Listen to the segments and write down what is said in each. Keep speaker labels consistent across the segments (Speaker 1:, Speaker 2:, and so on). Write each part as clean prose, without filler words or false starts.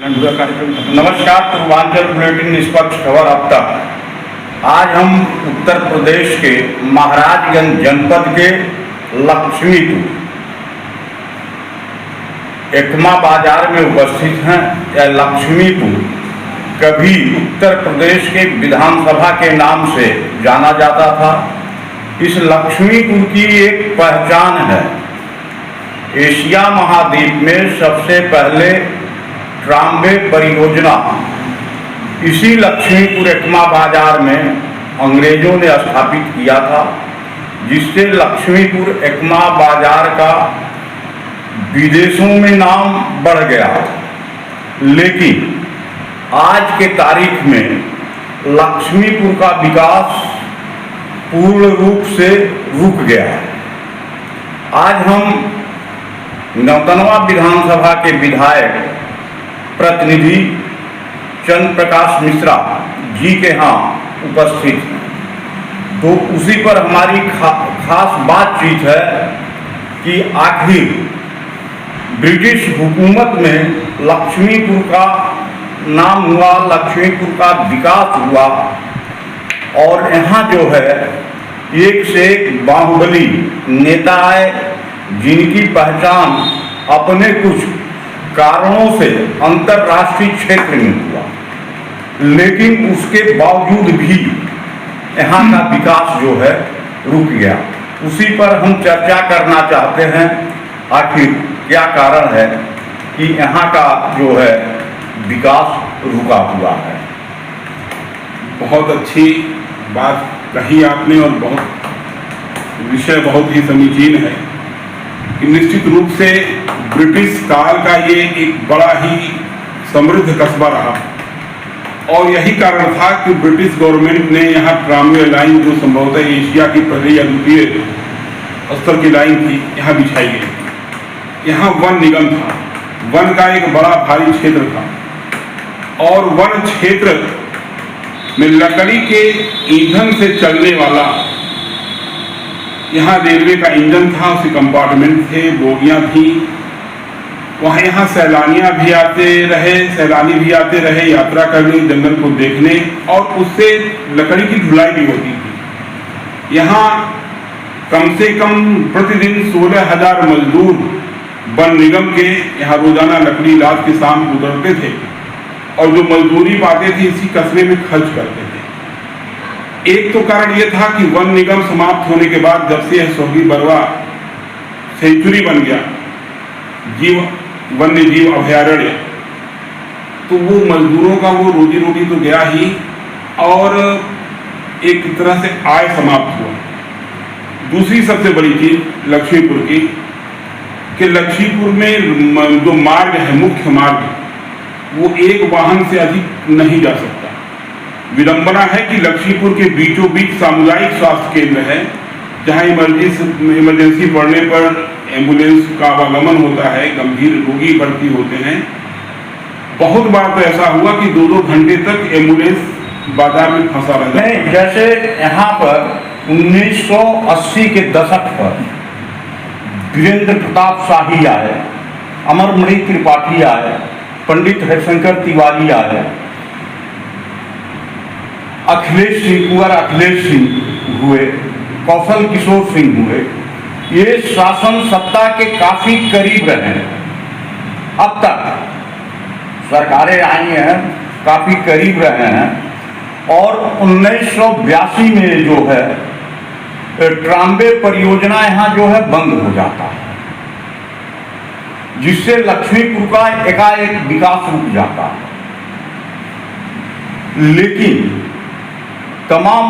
Speaker 1: नमस्कार, पूर्वांचल बुलेटिन निष्पक्ष खबर अब तक। आज हम उत्तर प्रदेश के महाराजगंज जनपद के लक्ष्मीपुर एकमा बाजार में उपस्थित हैं। यह लक्ष्मीपुर कभी उत्तर प्रदेश के विधानसभा के नाम से जाना जाता था। इस लक्ष्मीपुर की एक पहचान है। एशिया महाद्वीप में सबसे पहले ट्राम्बे परियोजना इसी लक्ष्मीपुर एकमा बाजार में अंग्रेजों ने स्थापित किया था, जिससे लक्ष्मीपुर एकमा बाजार का विदेशों में नाम बढ़ गया। लेकिन आज के तारीख में लक्ष्मीपुर का विकास पूर्ण रूप से रुक गया है। आज हम नौतनवा विधानसभा के विधायक प्रतिनिधि चंद्र प्रकाश मिश्रा जी के यहाँ उपस्थित हैं। तो उसी पर हमारी खास बातचीत है कि आखिर ब्रिटिश हुकूमत में लक्ष्मीपुर का नाम हुआ, लक्ष्मीपुर का विकास हुआ और यहाँ जो है एक से एक बाहुबली नेता आए, जिनकी पहचान अपने कुछ कारणों से अंतर्राष्ट्रीय क्षेत्र में हुआ, लेकिन उसके बावजूद भी यहाँ का विकास जो है रुक गया। उसी पर हम चर्चा करना चाहते हैं, आखिर क्या कारण है कि यहाँ का जो है विकास रुका हुआ है।
Speaker 2: बहुत अच्छी बात कही आपने और विषय बहुत ही समीचीन है कि निश्चित रूप से ब्रिटिश काल का ये एक बड़ा ही समृद्ध कस्बा रहा और यही कारण था कि ब्रिटिश गवर्नमेंट ने यहाँ ट्रामवे लाइन, जो संभवतः एशिया की पहली या द्वितीय स्तर की लाइन थी, यहाँ बिछाई गई। यहाँ वन निगम था, वन का एक बड़ा भारी क्षेत्र था और वन क्षेत्र में लकड़ी के ईंधन से चलने वाला यहाँ रेलवे का इंजन था, उसके कंपार्टमेंट थे, बोगियां थी। वहाँ यहाँ सैलानी भी आते रहे यात्रा करने, जंगल को देखने, और उससे लकड़ी की ढुलाई भी होती थी। यहाँ कम से कम प्रतिदिन 16,000 मजदूर वन निगम के यहाँ रोजाना लकड़ी रात के शाम गुजरते थे और जो मजदूरी पाते थे इसी कस्बे में खर्च करते थे। एक तो कारण यह था कि वन निगम समाप्त होने के बाद जब से यह सोहगी बरवा सेंचुरी बन गया, वन्य जीव अभयारण्य, तो वो मजदूरों का वो रोजी रोटी तो गया ही और एक तरह से आय समाप्त हुआ। दूसरी सबसे बड़ी चीज लक्ष्मीपुर की कि लक्ष्मीपुर में जो मार्ग है, मुख्य मार्ग, वो एक वाहन से अधिक नहीं जा सकता। विडंबना है कि लक्ष्मीपुर के बीचों बीच सामुदायिक स्वास्थ्य केंद्र है, जहां इमरजेंसी पड़ने पर एम्बुलेंस का आवागमन होता है, गंभीर रोगी भर्ती होते हैं। बहुत बार तो ऐसा हुआ कि 2-2 घंटे तक एम्बुलेंस बाजार में फंसा रहता है।
Speaker 1: जैसे यहाँ पर 1980 के दशक पर वीरेंद्र प्रताप शाही आए, अमरमणि त्रिपाठी आए, पंडित हरिशंकर तिवारी आए, कुंवर अखिलेश सिंह हुए, कौशल किशोर सिंह हुए। ये शासन सत्ता के काफी करीब रहे। अब तक सरकारें आई हैं, काफी करीब रहे हैं और 1982 में जो है ट्राम्बे परियोजना यहाँ जो है बंद हो जाता है, जिससे लक्ष्मीपुर का एकाएक विकास रुक जाता है। लेकिन तमाम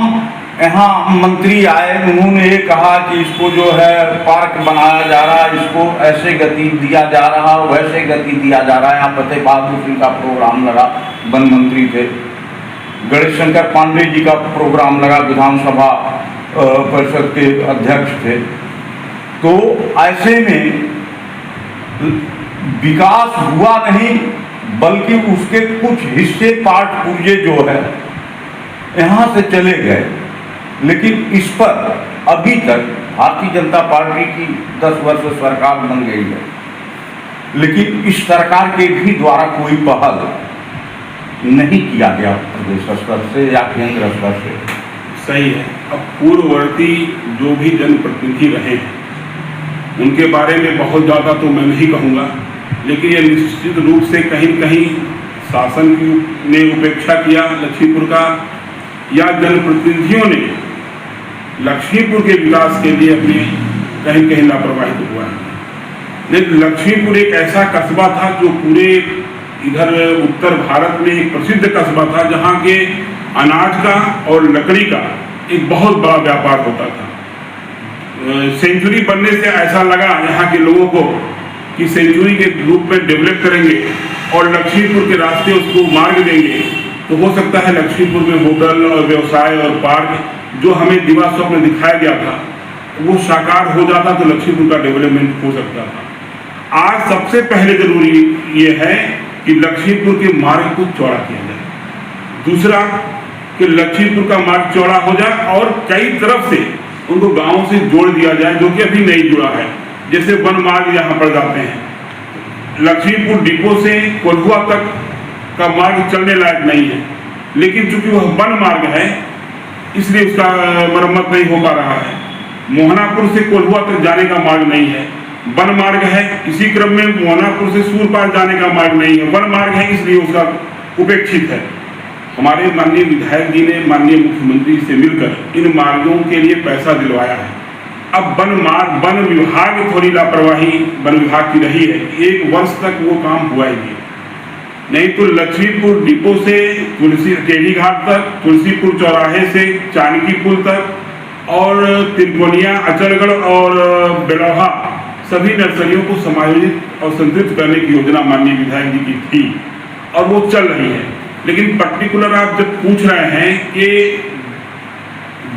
Speaker 1: यहाँ मंत्री आए, उन्होंने ये कहा कि इसको जो है पार्क बनाया जा रहा है, इसको ऐसे गति दिया जा रहा है, वैसे गति दिया जा रहा है। यहाँ फतेह बहादुर सिंह का प्रोग्राम लगा, वन मंत्री थे, गणेश शंकर पांडे जी का प्रोग्राम लगा, विधानसभा परिषद के अध्यक्ष थे। तो ऐसे में विकास हुआ नहीं, बल्कि उसके कुछ हिस्से पार्ट पुर्जे जो है यहाँ से चले गए। लेकिन इस पर अभी तक भारतीय जनता पार्टी की 10 वर्ष सरकार बन गई है, लेकिन इस सरकार के भी द्वारा कोई पहल नहीं किया गया प्रदेश स्तर से या केंद्र स्तर से।
Speaker 2: सही है। अब पूर्ववर्ती जो भी जनप्रतिनिधि रहे हैं उनके बारे में बहुत ज़्यादा तो मैं नहीं कहूँगा, लेकिन ये निश्चित रूप से कहीं न कहीं शासन ने उपेक्षा किया लक्ष्मीपुर का, या जनप्रतिनिधियों ने लक्ष्मीपुर के विकास के लिए अपने कहीं न कहीं लापरवाही हुआ है। लेकिन लक्ष्मीपुर एक ऐसा कस्बा था जो पूरे इधर उत्तर भारत में एक प्रसिद्ध कस्बा था, जहाँ के अनाज का और लकड़ी का एक बहुत बड़ा व्यापार होता था। सेंचुरी बनने से ऐसा लगा यहाँ के लोगों को कि सेंचुरी के रूप में डेवलप करेंगे और लक्ष्मीपुर के रास्ते उसको मार्ग देंगे, तो हो सकता है लक्ष्मीपुर में होटल और व्यवसाय और पार्क जो हमें दिवा स्वप्न दिखाया गया था वो साकार हो जाता तो लक्ष्मीपुर का डेवलपमेंट हो सकता था। आज सबसे पहले जरूरी ये है कि लक्ष्मीपुर के मार्ग को चौड़ा किया जाए। दूसरा कि लक्ष्मीपुर का मार्ग चौड़ा हो जाए और कई तरफ से उनको गांवों से जोड़ दिया जाए, जो कि अभी नहीं जुड़ा है। जैसे वन मार्ग यहाँ पर जाते हैं, लक्ष्मीपुर डिपो से कोल्हुआ तक का मार्ग चलने लायक नहीं है, लेकिन चूंकि वह वन मार्ग है इसलिए उसका मरम्मत नहीं हो पा रहा है। मोहनापुर से कोल्हुआ तक जाने का मार्ग नहीं है, वन मार्ग है। इसी क्रम में मोहनापुर से सूरपाल जाने का मार्ग नहीं है, वन मार्ग है, इसलिए उसका उपेक्षित है। हमारे माननीय विधायक जी ने माननीय मुख्यमंत्री से मिलकर इन मार्गों के लिए पैसा दिलवाया है। अब वन विभाग थोड़ी लापरवाही वन विभाग की रही है, 1 वर्ष तक वो काम हुआ ही नहीं तो लक्ष्मीपुर डिपो से तुलसी टेढ़ी घाट तक, तुलसीपुर चौराहे से चाणकी पुल तक और तिरकोनिया, अचलगढ़ और बेलौहा सभी नर्सरियों को समायोजित और संतृप्त करने की योजना माननीय विधायक जी की थी और वो चल रही है। लेकिन पर्टिकुलर आप जब पूछ रहे हैं कि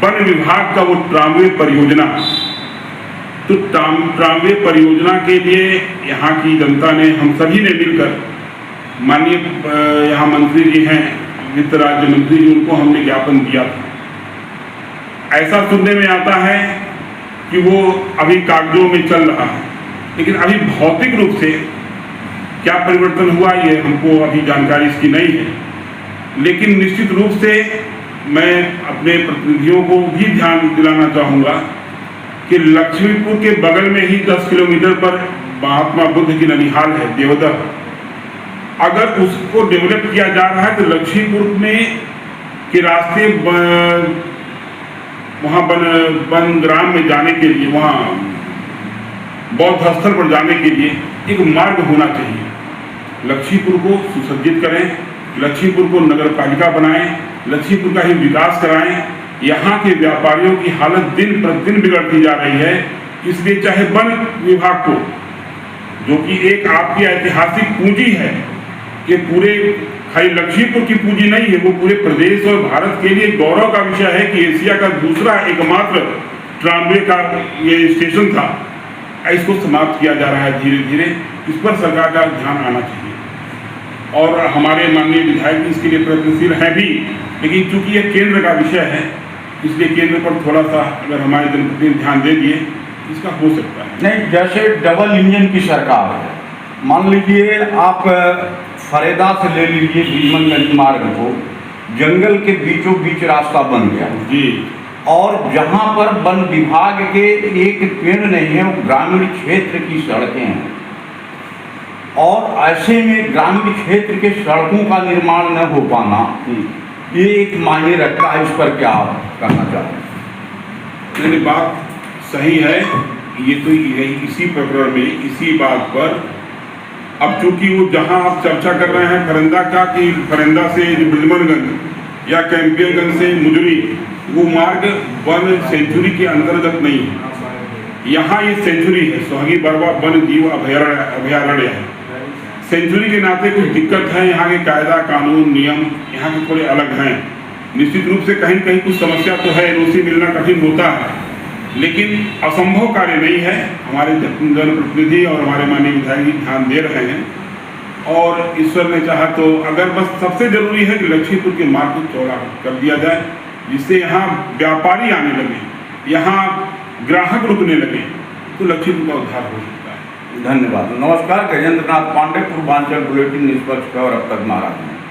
Speaker 2: वन विभाग का वो ट्रामवे परियोजना, तो ट्रामवे परियोजना के लिए यहाँ की जनता ने, हम सभी ने मिलकर, माननीय यहाँ मंत्री जी हैं, वित्त राज्य मंत्री जी, उनको हमने ज्ञापन दिया था। ऐसा सुनने में आता है कि वो अभी कागजों में चल रहा है, लेकिन अभी भौतिक रूप से क्या परिवर्तन हुआ ये हमको अभी जानकारी इसकी नहीं है। लेकिन निश्चित रूप से मैं अपने प्रतिनिधियों को भी ध्यान दिलाना चाहूँगा कि लक्ष्मीपुर के बगल में ही 10 किलोमीटर पर महात्मा बुद्ध की ननिहाल है, देवदह। अगर उसको डेवलप किया जा रहा है तो लक्ष्मीपुर में के रास्ते वहाँ वन ग्राम में जाने के लिए, वहाँ बौद्ध स्थल पर जाने के लिए एक मार्ग होना चाहिए। लक्ष्मीपुर को सुसज्जित करें, लक्ष्मीपुर को नगर पालिका बनाएं, लक्ष्मीपुर का ही विकास कराएं। यहाँ के व्यापारियों की हालत दिन प्रतिदिन बिगड़ती जा रही है, इसलिए चाहे वन विभाग को, जो कि एक आपकी ऐतिहासिक पूंजी है, कि पूरे खाली लक्ष्मीपुर की पूंजी नहीं है, वो पूरे प्रदेश और भारत के लिए गौरव का विषय है कि एशिया का दूसरा एकमात्र ट्रामवे का ये स्टेशन था, इसको समाप्त किया जा रहा है धीरे धीरे। इस पर सरकार का ध्यान आना चाहिए और हमारे माननीय विधायक इसके लिए प्रयत्नशील हैं भी, लेकिन चूंकि ये केंद्र का विषय है इसलिए केंद्र पर थोड़ा सा अगर हमारे जनप्रतिनिधि ध्यान दे दिए इसका हो सकता है।
Speaker 1: नहीं, जैसे डबल इंजन की सरकार है, मान लीजिए आप फरेदा से ले लीजिए भीमनगंज मार्ग को, जंगल के बीचों बीच रास्ता बन गया
Speaker 2: जी,
Speaker 1: और जहाँ पर वन विभाग के एक पेड़ नहीं है वो ग्रामीण क्षेत्र की सड़कें हैं, और ऐसे में ग्रामीण क्षेत्र के सड़कों का निर्माण न हो पाना ये एक मायने रखता है। इस पर क्या करना चाहते हैं?
Speaker 2: मेरी बात सही है, ये तो इसी प्रकरण में इसी बात पर अब चूंकि वो जहां आप चर्चा कर रहे हैं फरेंदा का, कि फरेंदा से बिलमनगंज या कैंपियनगंज से मुजरी, वो मार्ग वन सेंचुरी के अंतर्गत नहीं है। यहाँ ये सेंचुरी है, सोहगी बरवा वन जीव अभयारण्य है। सेंचुरी के नाते कुछ दिक्कत है, यहाँ के कायदा कानून नियम यहाँ के थोड़े अलग हैं। निश्चित रूप से कहीं कहीं कुछ समस्या तो है, एनओसी मिलना कठिन होता है, लेकिन असंभव कार्य नहीं है। हमारे जनप्रतिनिधि और हमारे माननीय विधायक जी ध्यान दे रहे हैं और ईश्वर ने चाहा तो, अगर बस सबसे जरूरी है कि लक्ष्मीपुर के मार्ग को चौड़ा कर दिया जाए, जिससे यहाँ व्यापारी आने लगे, यहाँ ग्राहक रुकने लगे, तो लक्ष्मीपुर का उद्धार हो सकता है।
Speaker 1: धन्यवाद। नमस्कार, गजेंद्र नाथ पांडे, पूर्वांचल बुलेटिन निष्पक्ष खबर अब तक महाराज।